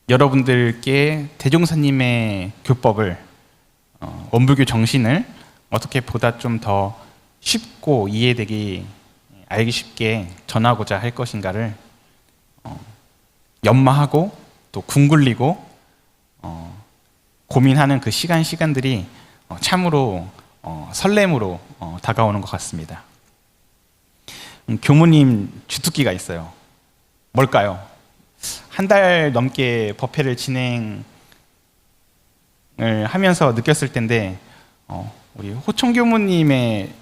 여러분들께 대종사님의 교법을 원불교 정신을 어떻게 보다 좀 더 쉽고 이해되기 알기 쉽게 전하고자 할 것인가를 연마하고 또 궁굴리고 고민하는 그 시간들이 참으로 설렘으로 다가오는 것 같습니다. 교무님 주특기가 있어요. 뭘까요? 한 달 넘게 법회를 진행을 하면서 느꼈을 텐데 우리 호청 교무님의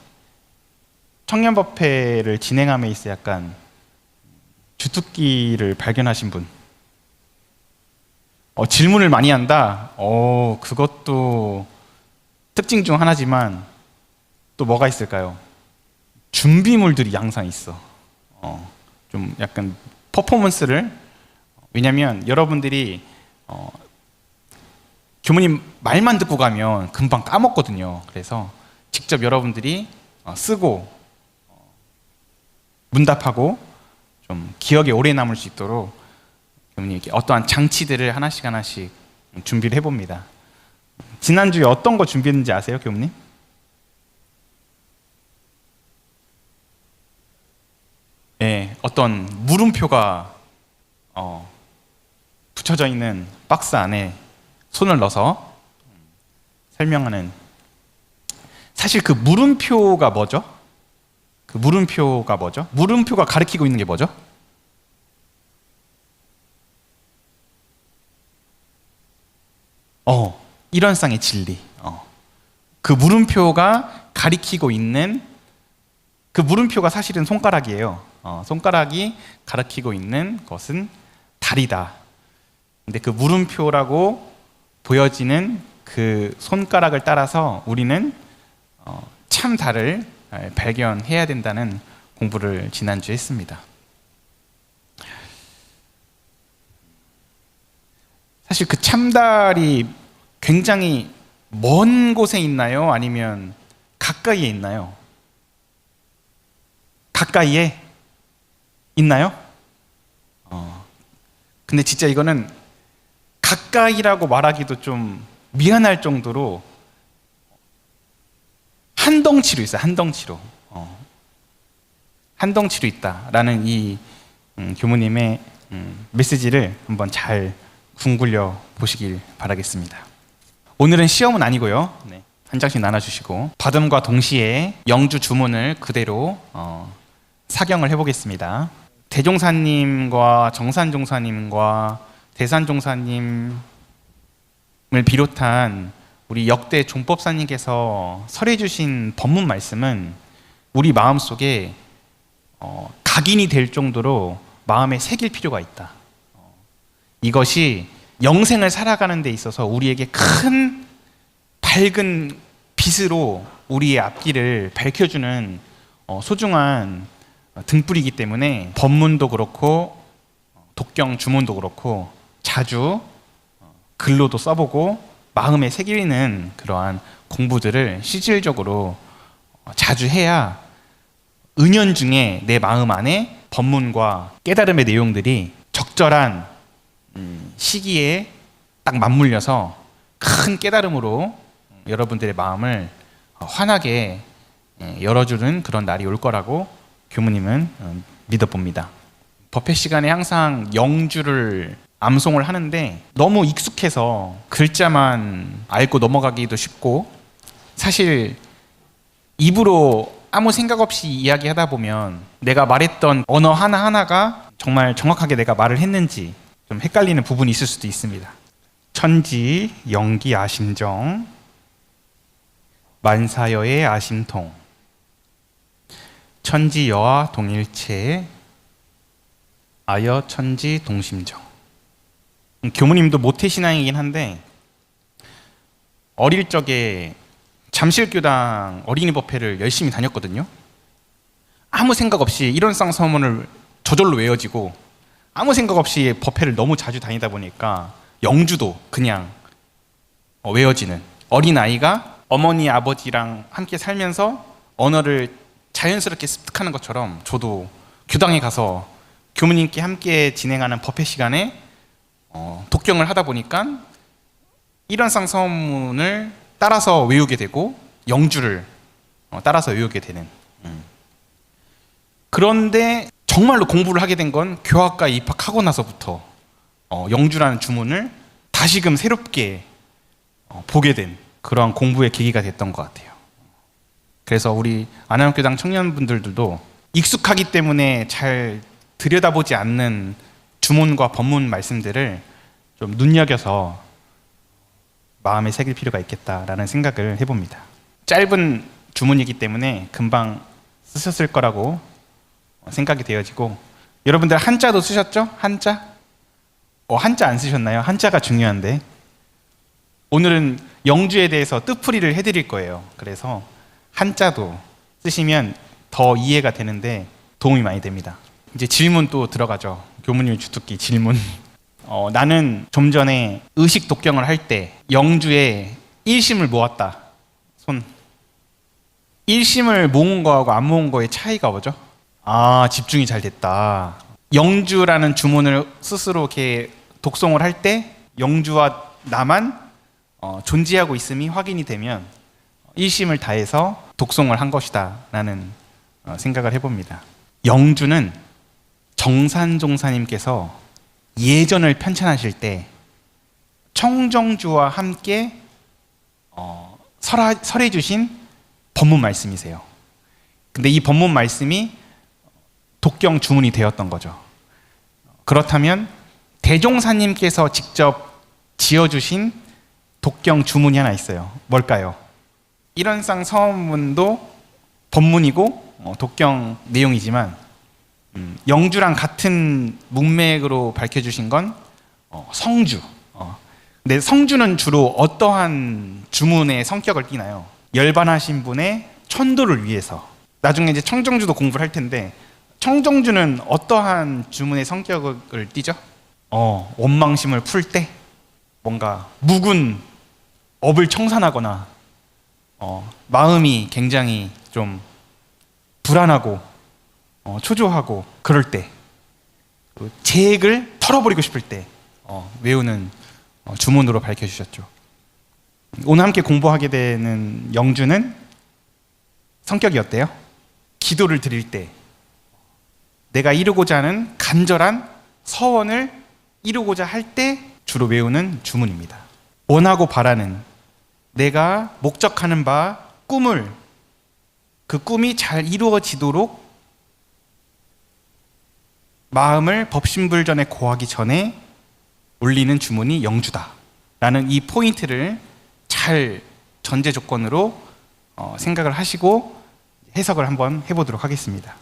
청년법회를 진행함에 있어 약간 주특기를 발견하신 분. 질문을 많이 한다? 그것도 특징 중 하나지만 또 뭐가 있을까요? 준비물들이 항상 있어. 좀 약간 퍼포먼스를, 왜냐면 여러분들이 교무님 말만 듣고 가면 금방 까먹거든요. 그래서 직접 여러분들이 쓰고 문답하고 좀 기억에 오래 남을 수 있도록 교무님 어떠한 장치들을 하나씩 준비를 해봅니다. 지난주에 어떤 거 준비했는지 아세요, 교무님? 네, 어떤 물음표가 붙여져 있는 박스 안에 손을 넣어서 설명하는. 사실 그 물음표가 뭐죠? 물음표가 가리키고 있는 게 뭐죠? 일원상의 진리. 그 물음표가 가리키고 있는, 그 물음표가 사실은 손가락이에요. 손가락이 가리키고 있는 것은 달이다. 근데 그 물음표라고 보여지는 그 손가락을 따라서 우리는 참 달을 발견해야 된다는 공부를 지난주에 했습니다. 사실 그 참달이 굉장히 먼 곳에 있나요? 아니면 가까이에 있나요? 가까이에 있나요? 근데 진짜 이거는 가까이라고 말하기도 좀 미안할 정도로 한 덩치로 있어요. 한 덩치로 있다라는 이 교무님의 메시지를 한번 잘 궁굴려 보시길 바라겠습니다. 오늘은 시험은 아니고요. 한 장씩 나눠주시고 받음과 동시에 영주 주문을 그대로 사경을 해보겠습니다. 대종사님과 정산종사님과 대산종사님을 비롯한 우리 역대 종법사님께서 설해 주신 법문 말씀은 우리 마음속에 각인이 될 정도로 마음에 새길 필요가 있다. 이것이 영생을 살아가는 데 있어서 우리에게 큰 밝은 빛으로 우리의 앞길을 밝혀주는 소중한 등불이기 때문에 법문도 그렇고 독경 주문도 그렇고 자주 글로도 써보고 마음에 새기는 그러한 공부들을 실질적으로 자주 해야 은연중에 내 마음 안에 법문과 깨달음의 내용들이 적절한 시기에 딱 맞물려서 큰 깨달음으로 여러분들의 마음을 환하게 열어주는 그런 날이 올 거라고 교무님은 믿어봅니다. 법회 시간에 항상 영주를 암송을 하는데 너무 익숙해서 글자만 알고 넘어가기도 쉽고, 사실 입으로 아무 생각 없이 이야기하다 보면 내가 말했던 언어 하나하나가 정말 정확하게 내가 말을 했는지 좀 헷갈리는 부분이 있을 수도 있습니다. 천지 영기 아심정 만사여의 아심통 천지 여와 동일체 아여 천지 동심정. 교무님도 모태신앙이긴 한데 어릴 적에 잠실교당 어린이 법회를 열심히 다녔거든요. 아무 생각 없이 일원상 서문을 저절로 외워지고 아무 생각 없이 법회를 너무 자주 다니다 보니까 영주도 그냥 외워지는, 어린아이가 어머니 아버지랑 함께 살면서 언어를 자연스럽게 습득하는 것처럼 저도 교당에 가서 교무님께 함께 진행하는 법회 시간에 독경을 하다 보니까 일원상 서문을 따라서 외우게 되고 영주를 따라서 외우게 되는. 그런데 정말로 공부를 하게 된 건 교학과에 입학하고 나서부터 영주라는 주문을 다시금 새롭게 보게 된 그러한 공부의 계기가 됐던 것 같아요. 그래서 우리 안양교당 청년분들도 익숙하기 때문에 잘 들여다보지 않는 주문과 법문 말씀들을 좀 눈여겨서 마음에 새길 필요가 있겠다라는 생각을 해봅니다. 짧은 주문이기 때문에 금방 쓰셨을 거라고 생각이 되어지고, 여러분들 한자도 쓰셨죠? 한자? 한자 안 쓰셨나요? 한자가 중요한데. 오늘은 영주에 대해서 뜻풀이를 해드릴 거예요. 그래서 한자도 쓰시면 더 이해가 되는데 도움이 많이 됩니다. 이제 질문 또 들어가죠. 교무님 주특기 질문. 나는 좀 전에 의식 독경을 할 때 영주에 일심을 모았다. 손. 일심을 모은 거하고 안 모은 거의 차이가 뭐죠? 집중이 잘 됐다. 영주라는 주문을 스스로 이렇게 독송을 할 때 영주와 나만 존재하고 있음이 확인이 되면 일심을 다해서 독송을 한 것이다 라는 생각을 해봅니다. 영주는 정산종사님께서 예전을 편찬하실 때 청정주와 함께 설해 주신 법문 말씀이세요. 근데 이 법문 말씀이 독경 주문이 되었던 거죠. 그렇다면 대종사님께서 직접 지어주신 독경 주문이 하나 있어요. 뭘까요? 일원상 서문도 법문이고 독경 내용이지만 영주랑 같은 문맥으로 밝혀주신 건 성주. 근데 성주는 주로 어떠한 주문의 성격을 띠나요? 열반하신 분의 천도를 위해서. 나중에 이제 청정주도 공부를 할 텐데 청정주는 어떠한 주문의 성격을 띠죠? 원망심을 풀 때 뭔가 묵은 업을 청산하거나 마음이 굉장히 좀 불안하고 초조하고 그럴 때, 재액을 털어버리고 싶을 때 외우는 주문으로 밝혀주셨죠. 오늘 함께 공부하게 되는 영주는 성격이 어때요? 기도를 드릴 때 내가 이루고자 하는 간절한 서원을 이루고자 할 때 주로 외우는 주문입니다. 원하고 바라는, 내가 목적하는 바 꿈을, 그 꿈이 잘 이루어지도록 마음을 법신불전에 고하기 전에 올리는 주문이 영주다 라는 이 포인트를 잘 전제 조건으로 생각을 하시고 해석을 한번 해보도록 하겠습니다.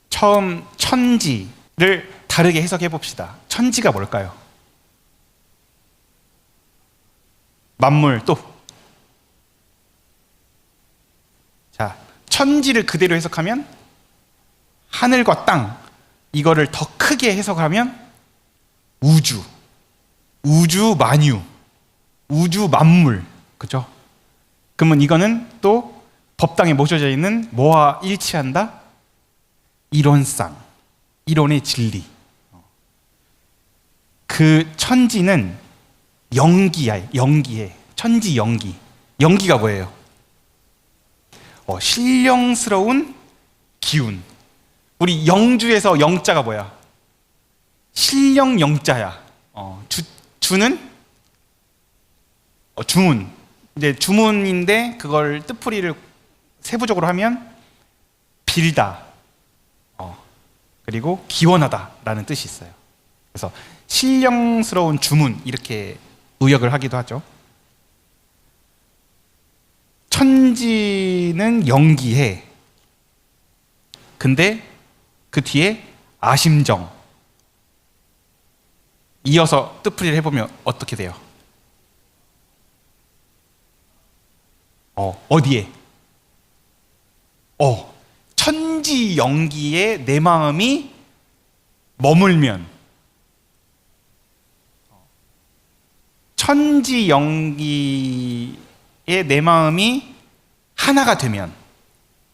처음 천지를 다르게 해석해 봅시다. 천지가 뭘까요? 만물. 또 자, 천지를 그대로 해석하면 하늘과 땅, 이거를 더 크게 해석하면 우주, 우주 만유, 우주 만물, 그죠? 그러면 이거는 또 법당에 모셔져 있는 뭐와 일치한다? 이론상, 이론의 진리. 그 천지는 영기야, 영기해. 천지 영기. 영기가 뭐예요? 신령스러운 기운. 우리 영주에서 영자가 뭐야? 신령 영자야. 주는 주문. 이제 주문인데 그걸 뜻풀이를 세부적으로 하면 빌다, 그리고 기원하다라는 뜻이 있어요. 그래서 신령스러운 주문 이렇게 의역을 하기도 하죠. 천지는 영기해. 근데 그 뒤에 아심정. 이어서 뜻풀이를 해보면 어떻게 돼요? 어디에? 천지 영기에 내 마음이 머물면, 천지 영기에 내 마음이 하나가 되면,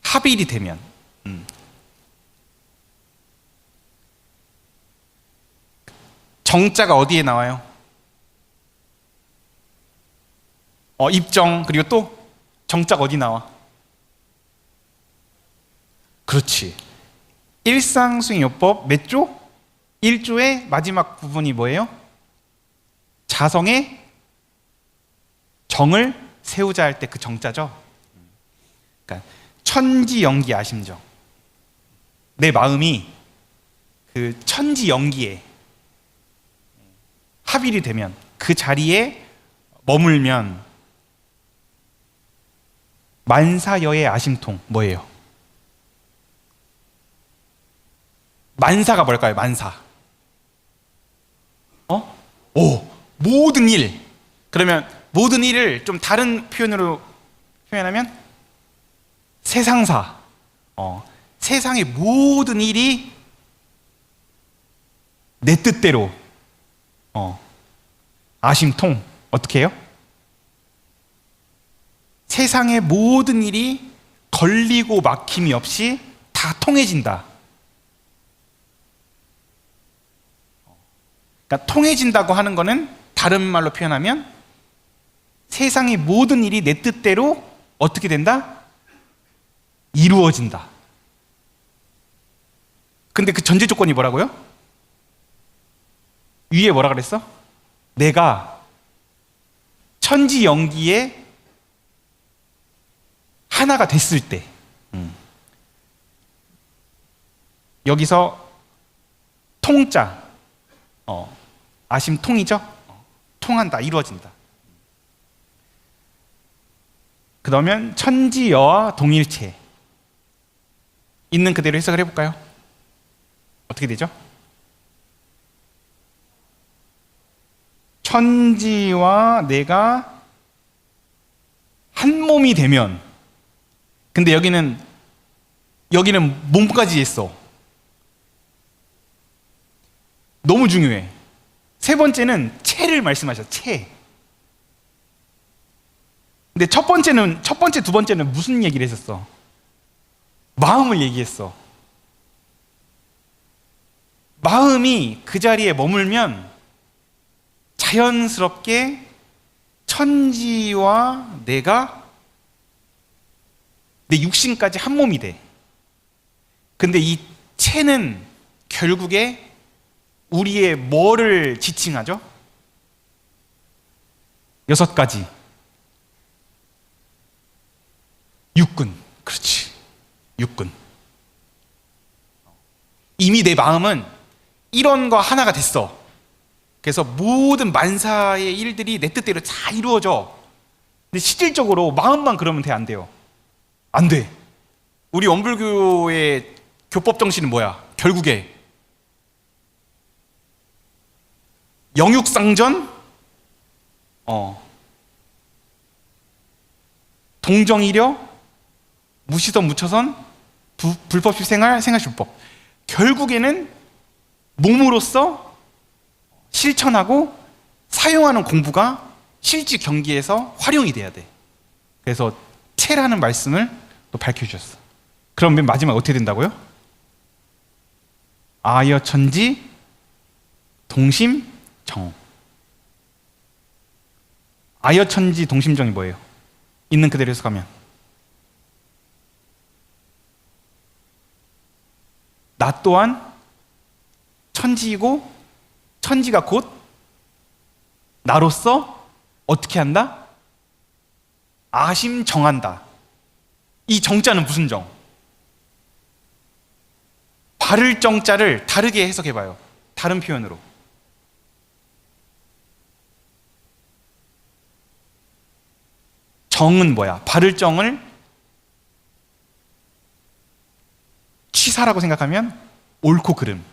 합일이 되면, 정자가 어디에 나와요? 입정. 그리고 또 정자가 어디 나와? 그렇지. 일상수행요법 몇 조? 1조의 마지막 부분이 뭐예요? 자성의 정을 세우자 할 때 그 정자죠. 그러니까 천지연기 아심정. 내 마음이 그 천지연기에 합일이 되면, 그 자리에 머물면 만사여의 아심통. 뭐예요? 만사가 뭘까요? 만사. 모든 일. 그러면 모든 일을 좀 다른 표현으로 표현하면 세상사. 세상의 모든 일이 내 뜻대로. 아심통. 어떻게 해요? 세상의 모든 일이 걸리고 막힘이 없이 다 통해진다. 그러니까 통해진다고 하는 거는 다른 말로 표현하면 세상의 모든 일이 내 뜻대로 어떻게 된다? 이루어진다. 근데 그 전제 조건이 뭐라고요? 위에 뭐라 그랬어? 내가 천지연기에 하나가 됐을 때. 여기서 통자. 아심통이죠? 통한다, 이루어진다. 그러면 천지여와 동일체. 있는 그대로 해석을 해볼까요? 어떻게 되죠? 천지와 내가 한 몸이 되면, 근데 여기는 몸까지 했어. 너무 중요해. 세 번째는 체를 말씀하셔. 체. 근데 첫 번째, 두 번째는 무슨 얘기를 했었어? 마음을 얘기했어. 마음이 그 자리에 머물면 자연스럽게 천지와 내가 내 육신까지 한 몸이 돼. 근데 이 체는 결국에 우리의 뭐를 지칭하죠? 6가지. 육군. 그렇지. 육군. 이미 내 마음은 이런 거 하나가 됐어. 그래서 모든 만사의 일들이 내 뜻대로 다 이루어져. 근데 실질적으로 마음만 그러면 돼? 안 돼요? 안 돼. 우리 원불교의 교법 정신은 뭐야? 결국에 영육상전, 동정이려, 무시선 무처선, 불법식 생활, 생활술법. 결국에는 몸으로서 실천하고 사용하는 공부가 실제 경기에서 활용이 돼야 돼. 그래서 체라는 말씀을 또 밝혀주셨어. 그럼 맨 마지막 어떻게 된다고요? 아여천지 동심정. 아여천지 동심정이 뭐예요? 있는 그대로 해석하면 나 또한 천지이고 천지가 곧 나로서 어떻게 한다? 아심정한다. 이 정자는 무슨 정? 바를 정자를 다르게 해석해봐요. 다른 표현으로. 정은 뭐야? 바를 정을 취사라고 생각하면 옳고 그름.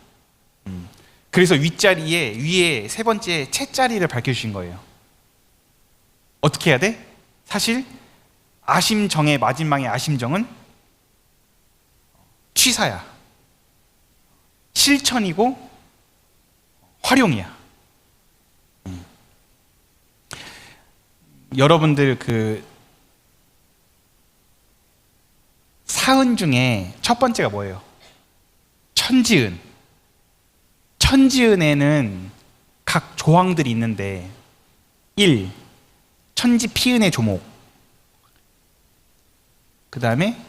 그래서 위에 세 번째 채자리를 밝혀주신 거예요. 어떻게 해야 돼? 사실 아심정의 마지막의 아심정은 취사야. 실천이고 활용이야. 여러분들 그 사은 중에 첫 번째가 뭐예요? 천지은. 천지은에는 각 조항들이 있는데 1. 천지 피은의 조목, 그 다음에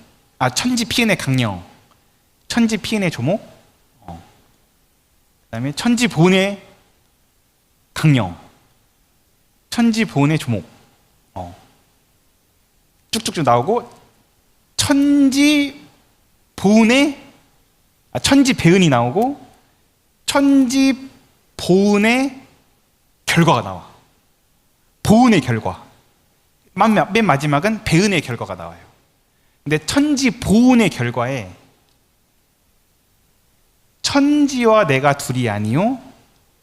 천지 피은의 강령, 천지 피은의 조목, 그 다음에 천지 보은의 강령, 천지 보은의 조목, 쭉쭉쭉 나오고 천지 보은의 천지 배은이 나오고 천지 보은의 결과가 나와. 보은의 결과. 맨 마지막은 배은의 결과가 나와요. 근데 천지 보은의 결과에 천지와 내가 둘이 아니요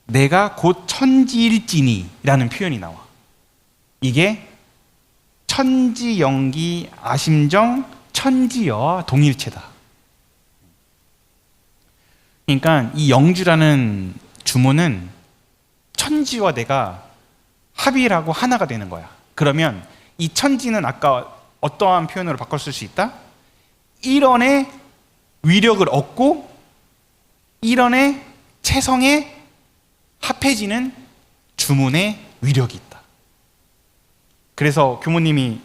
내가 곧 천지일지니 라는 표현이 나와. 이게 천지영기 아심정 천지여와 동일체다. 그러니까 이 영주라는 주문은 천지와 내가 합의를 하고 하나가 되는 거야. 그러면 이 천지는 아까 어떠한 표현으로 바꿔 쓸 수 있다? 1원의 위력을 얻고 1원의 체성에 합해지는 주문의 위력이 있다. 그래서 교무님이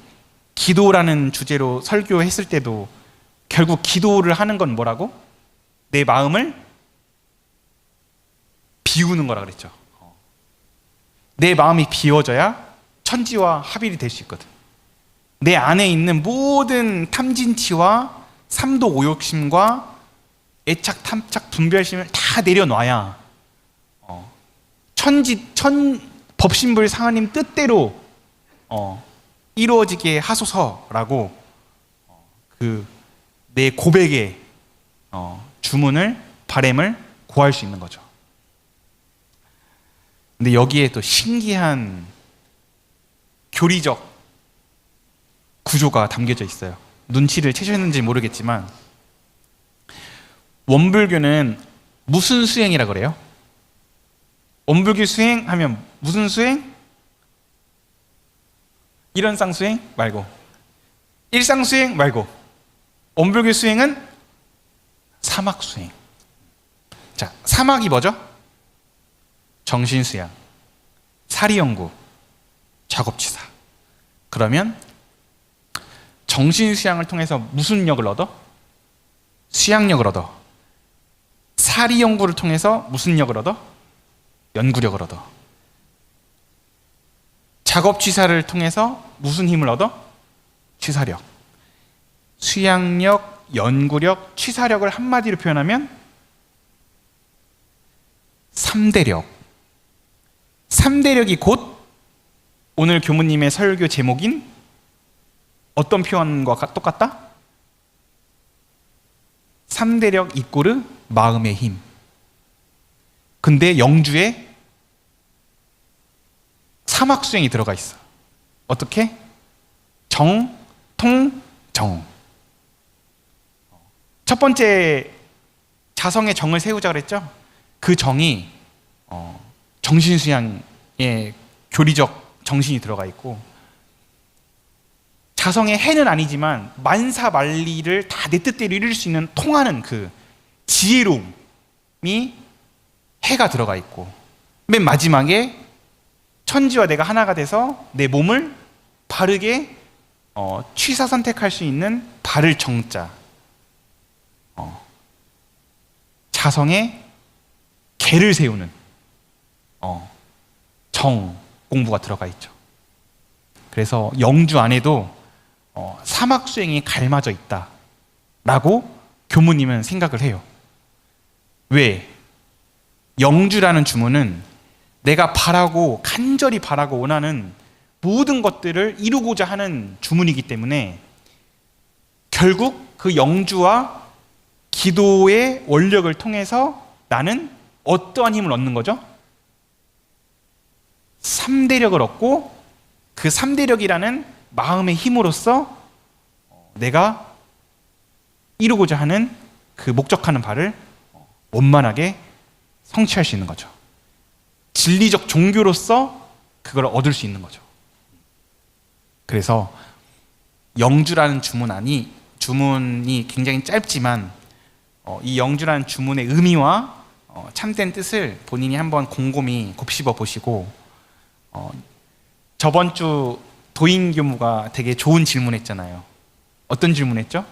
기도라는 주제로 설교했을 때도 결국 기도를 하는 건 뭐라고? 내 마음을 비우는 거라 그랬죠. 내 마음이 비워져야 천지와 합일이 될 수 있거든. 내 안에 있는 모든 탐진치와 삼도 오욕심과 애착, 탐착, 분별심을 다 내려놔야 법신불 상하님 뜻대로 이루어지게 하소서라고 내 고백의 주문을, 바램을 구할 수 있는 거죠. 근데 여기에 또 신기한 교리적 구조가 담겨져 있어요. 눈치를 채셨는지 모르겠지만 원불교는 무슨 수행이라 그래요? 원불교 수행하면 무슨 수행? 일원상 수행 말고 일상 수행 말고 원불교 수행은 사막 수행. 자, 사막이 뭐죠? 정신수양, 사리연구, 작업치사. 그러면 정신수양을 통해서 무슨 력을 얻어? 수양력을 얻어. 사리연구를 통해서 무슨 력을 얻어? 연구력을 얻어. 작업취사를 통해서 무슨 힘을 얻어? 취사력. 수양력, 연구력, 취사력을 한마디로 표현하면 3대력. 3대력이 곧 오늘 교무님의 설교 제목인 어떤 표현과 똑같다? 3대력 이꼬르 마음의 힘. 근데 영주에 사막수행이 들어가 있어. 어떻게? 정, 통, 정. 첫 번째 자성의 정을 세우자 그랬죠? 그 정이 정신수양의 교리적 정신이 들어가 있고, 자성의 해는 아니지만 만사만리를 다 내 뜻대로 이룰 수 있는 통하는 그 지혜로움이 해가 들어가 있고, 맨 마지막에 천지와 내가 하나가 돼서 내 몸을 바르게 취사 선택할 수 있는 바를 정자, 자성의 계를 세우는 정 공부가 들어가 있죠. 그래서 영주 안에도 사막 수행이 갈마져 있다라고 교무님은 생각을 해요. 왜? 영주라는 주문은 내가 바라고 간절히 바라고 원하는 모든 것들을 이루고자 하는 주문이기 때문에 결국 그 영주와 기도의 원력을 통해서 나는 어떠한 힘을 얻는 거죠? 3대력을 얻고, 그 3대력이라는 마음의 힘으로써 내가 이루고자 하는 그 목적하는 바를 원만하게 성취할 수 있는 거죠. 진리적 종교로서 그걸 얻을 수 있는 거죠. 그래서 영주라는 주문이 굉장히 짧지만 이 영주라는 주문의 의미와 참된 뜻을 본인이 한번 곰곰이 곱씹어 보시고, 저번 주 도인 교무가 되게 좋은 질문했잖아요. 어떤 질문했죠?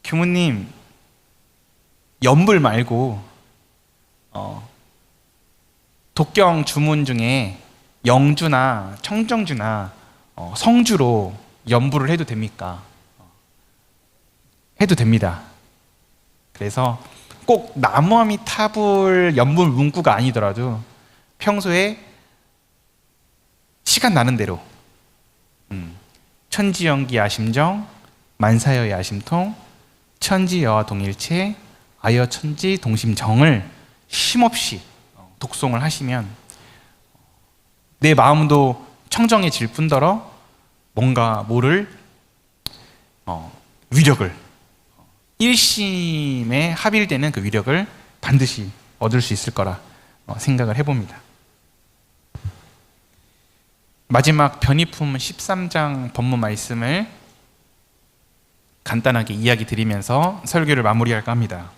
교무님, 연불 말고 독경 주문 중에 영주나 청정주나 성주로 연불을 해도 됩니까? 해도 됩니다. 그래서 꼭 나무아미타불 연불 문구가 아니더라도 평소에 시간 나는 대로 천지연기 아심정, 만사여의 아심통, 천지여와 동일체, 아여천지 동심정을 쉼없이 독송을 하시면 내 마음도 청정해질 뿐더러 뭔가 모를 위력을, 일심에 합일되는 그 위력을 반드시 얻을 수 있을 거라 생각을 해봅니다. 마지막 변이품 13장 법문 말씀을 간단하게 이야기 드리면서 설교를 마무리할까 합니다.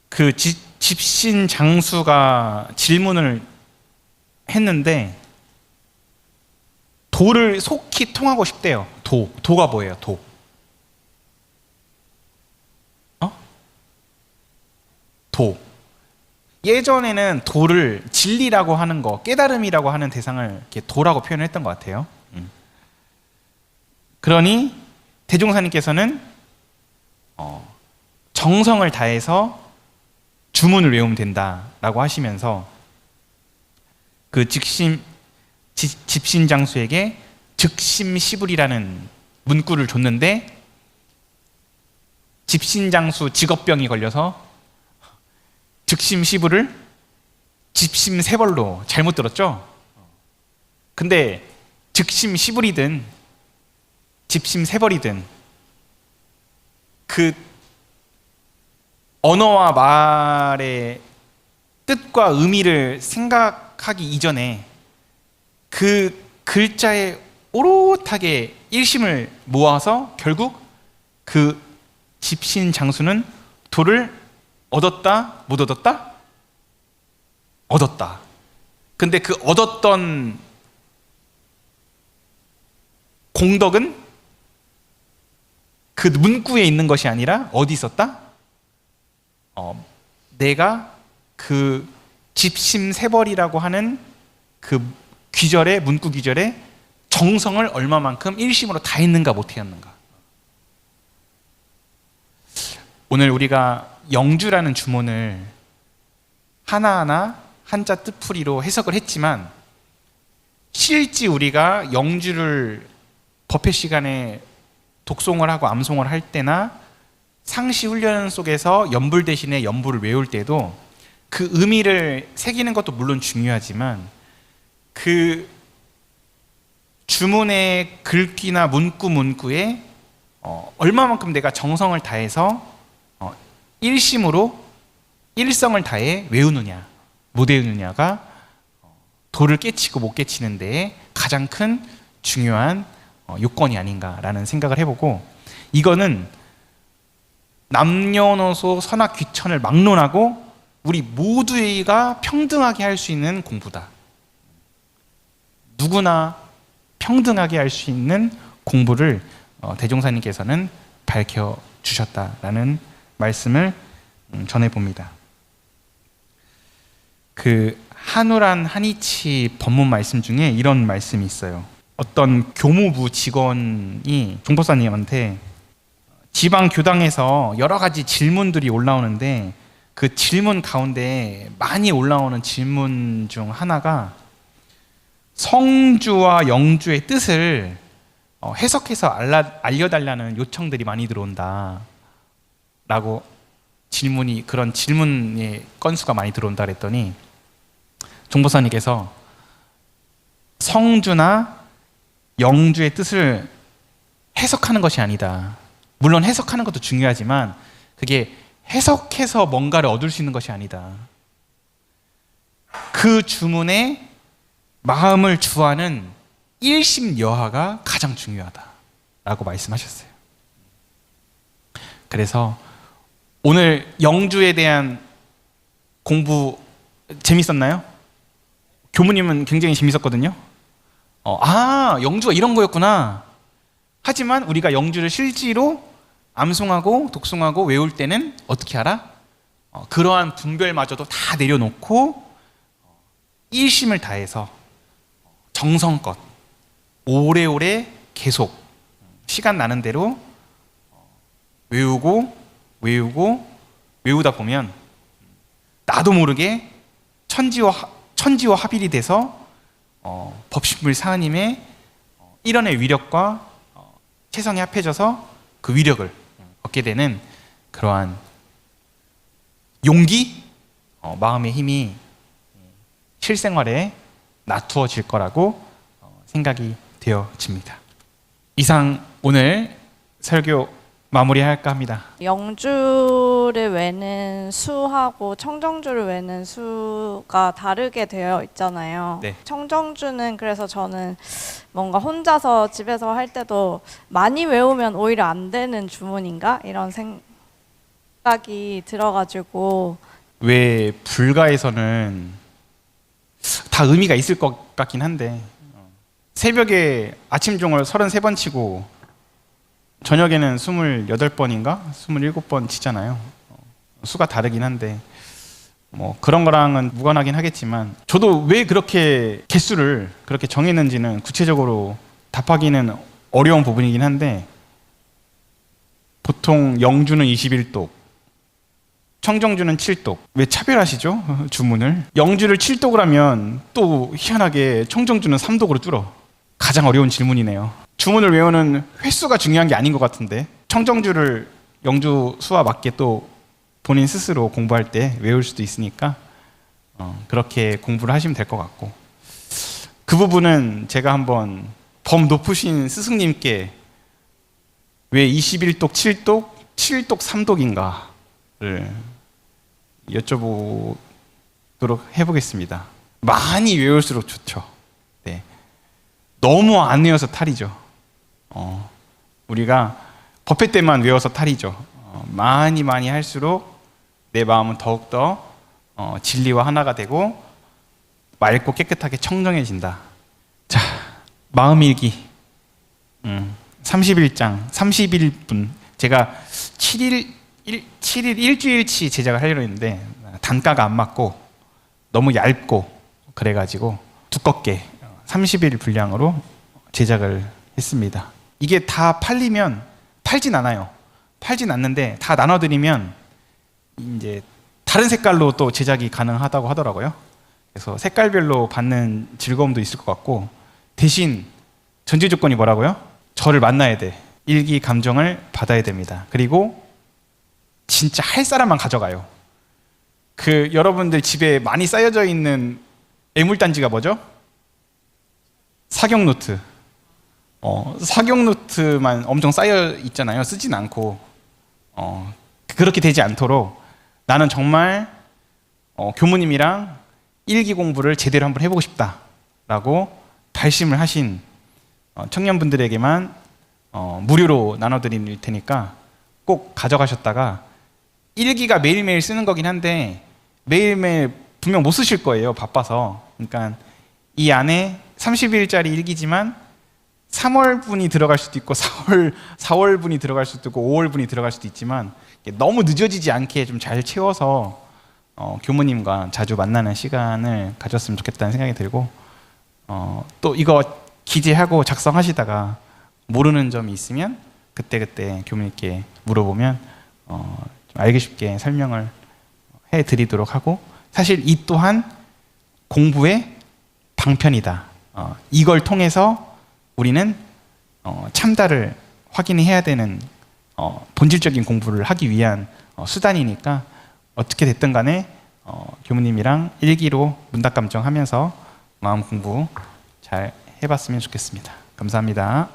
그 집신 장수가 질문을 했는데 도를 속히 통하고 싶대요. 도가 뭐예요? 도. 도. 예전에는 도를 진리라고 하는 거, 깨달음이라고 하는 대상을 이렇게 도라고 표현했던 것 같아요. 그러니 대종사님께서는 정성을 다해서 주문을 외우면 된다라고 하시면서 그 집신장수에게 즉심시불이라는 문구를 줬는데 집신장수 직업병이 걸려서 즉심시불을 집심세벌로 잘못 들었죠? 근데 즉심시불이든 집심세벌이든 그 언어와 말의 뜻과 의미를 생각하기 이전에 그 글자에 오롯하게 일심을 모아서 결국 그 집신 장수는 도를 얻었다? 못 얻었다? 얻었다. 근데 그 얻었던 공덕은 그 문구에 있는 것이 아니라 어디 있었다? 내가 그 집심세벌이라고 하는 그 귀절에, 문구 귀절에 정성을 얼마만큼 일심으로 다했는가 못했는가. 오늘 우리가 영주라는 주문을 하나하나 한자 뜻풀이로 해석을 했지만 실제 우리가 영주를 법회 시간에 독송을 하고 암송을 할 때나 상시 훈련 속에서 연불 대신에 연불을 외울 때도 그 의미를 새기는 것도 물론 중요하지만 그 주문의 글귀나 문구에 얼마만큼 내가 정성을 다해서 일심으로 일성을 다해 외우느냐 못 외우느냐가 도를 깨치고 못 깨치는 데에 가장 큰 중요한 요건이 아닌가라는 생각을 해보고, 이거는 남녀노소 선악 귀천을 막론하고 우리 모두가 평등하게 할 수 있는 공부다. 누구나 평등하게 할 수 있는 공부를 대종사님께서는 밝혀주셨다라는 말씀을 전해봅니다. 그 한우란 한이치 법문 말씀 중에 이런 말씀이 있어요. 어떤 교무부 직원이 종법사님한테 지방 교당에서 여러 가지 질문들이 올라오는데 그 질문 가운데 많이 올라오는 질문 중 하나가 성주와 영주의 뜻을 해석해서 알려달라는 요청들이 많이 들어온다 라고 그런 질문의 건수가 많이 들어온다 그랬더니 종보사님께서 성주나 영주의 뜻을 해석하는 것이 아니다. 물론 해석하는 것도 중요하지만 그게 해석해서 뭔가를 얻을 수 있는 것이 아니다. 그 주문에 마음을 주하는 일심여하가 가장 중요하다라고 말씀하셨어요. 그래서 오늘 영주에 대한 공부 재밌었나요? 교무님은 굉장히 재밌었거든요. 영주가 이런 거였구나. 하지만 우리가 영주를 실제로 암송하고 독송하고 외울 때는 어떻게 알아? 그러한 분별마저도 다 내려놓고 일심을 다해서 정성껏 오래오래 계속 시간 나는 대로 외우다 보면 나도 모르게 천지와 합일이 돼서 법신불 사하님의 일원의 위력과 체성이 합해져서 그 위력을 얻게 되는 그러한 용기, 마음의 힘이 실생활에 나투어질 거라고 생각이 되어집니다. 이상 오늘 설교 마무리할까 합니다. 영주를 외는 수하고 청정주를 외는 수가 다르게 되어 있잖아요. 네. 청정주는 그래서 저는 뭔가 혼자서 집에서 할 때도 많이 외우면 오히려 안 되는 주문인가? 이런 생각이 들어가지고. 왜 불가에서는 다 의미가 있을 것 같긴 한데 새벽에 아침종을 33번 치고 저녁에는 28번인가 27번 치잖아요. 수가 다르긴 한데 뭐 그런 거랑은 무관하긴 하겠지만 저도 왜 그렇게 개수를 그렇게 정했는지는 구체적으로 답하기는 어려운 부분이긴 한데 보통 영주는 21독, 청정주는 7독. 왜 차별하시죠? 주문을. 영주를 7독을 하면 또 희한하게 청정주는 3독으로 줄어. 가장 어려운 질문이네요. 주문을 외우는 횟수가 중요한 게 아닌 것 같은데 청정주를 영주 수와 맞게 또 본인 스스로 공부할 때 외울 수도 있으니까 그렇게 공부를 하시면 될 것 같고 그 부분은 제가 한번 범 높으신 스승님께 왜 21독 7독, 7독 3독인가를 여쭤보도록 해보겠습니다. 많이 외울수록 좋죠. 네. 너무 안 외워서 탈이죠. 우리가 법회 때만 외워서 탈이죠. 많이 할수록 내 마음은 더욱더 진리와 하나가 되고 맑고 깨끗하게 청정해진다. 자, 마음일기 31장 31분 제가 7일 일주일치 제작을 하려고 했는데 단가가 안 맞고 너무 얇고 그래가지고 두껍게 30일 분량으로 제작을 했습니다. 이게 다 팔리면 팔진 않아요. 팔진 않는데 다 나눠드리면 이제 다른 색깔로 또 제작이 가능하다고 하더라고요. 그래서 색깔별로 받는 즐거움도 있을 것 같고 대신 전제 조건이 뭐라고요? 저를 만나야 돼. 일기 감정을 받아야 됩니다. 그리고 진짜 할 사람만 가져가요. 그 여러분들 집에 많이 쌓여져 있는 애물단지가 뭐죠? 사격 노트. 사격 노트만 엄청 쌓여 있잖아요. 쓰진 않고 그렇게 되지 않도록 나는 정말 교무님이랑 일기 공부를 제대로 한번 해보고 싶다라고 발심을 하신 청년분들에게만 무료로 나눠드릴 테니까 꼭 가져가셨다가 일기가 매일매일 쓰는 거긴 한데 매일매일 분명 못 쓰실 거예요. 바빠서. 그러니까 이 안에 30일짜리 일기지만 3월 분이 들어갈 수도 있고 4월 분이 들어갈 수도 있고 5월 분이 들어갈 수도 있지만 너무 늦어지지 않게 좀 잘 채워서 교무님과 자주 만나는 시간을 가졌으면 좋겠다는 생각이 들고 또 이거 기재하고 작성하시다가 모르는 점이 있으면 그때 교무님께 물어보면 좀 알기 쉽게 설명을 해드리도록 하고 사실 이 또한 공부의 방편이다. 이걸 통해서 우리는 참다를 확인해야 되는 본질적인 공부를 하기 위한 수단이니까 어떻게 됐든 간에 교무님이랑 일기로 문답감정 하면서 마음 공부 잘 해봤으면 좋겠습니다. 감사합니다.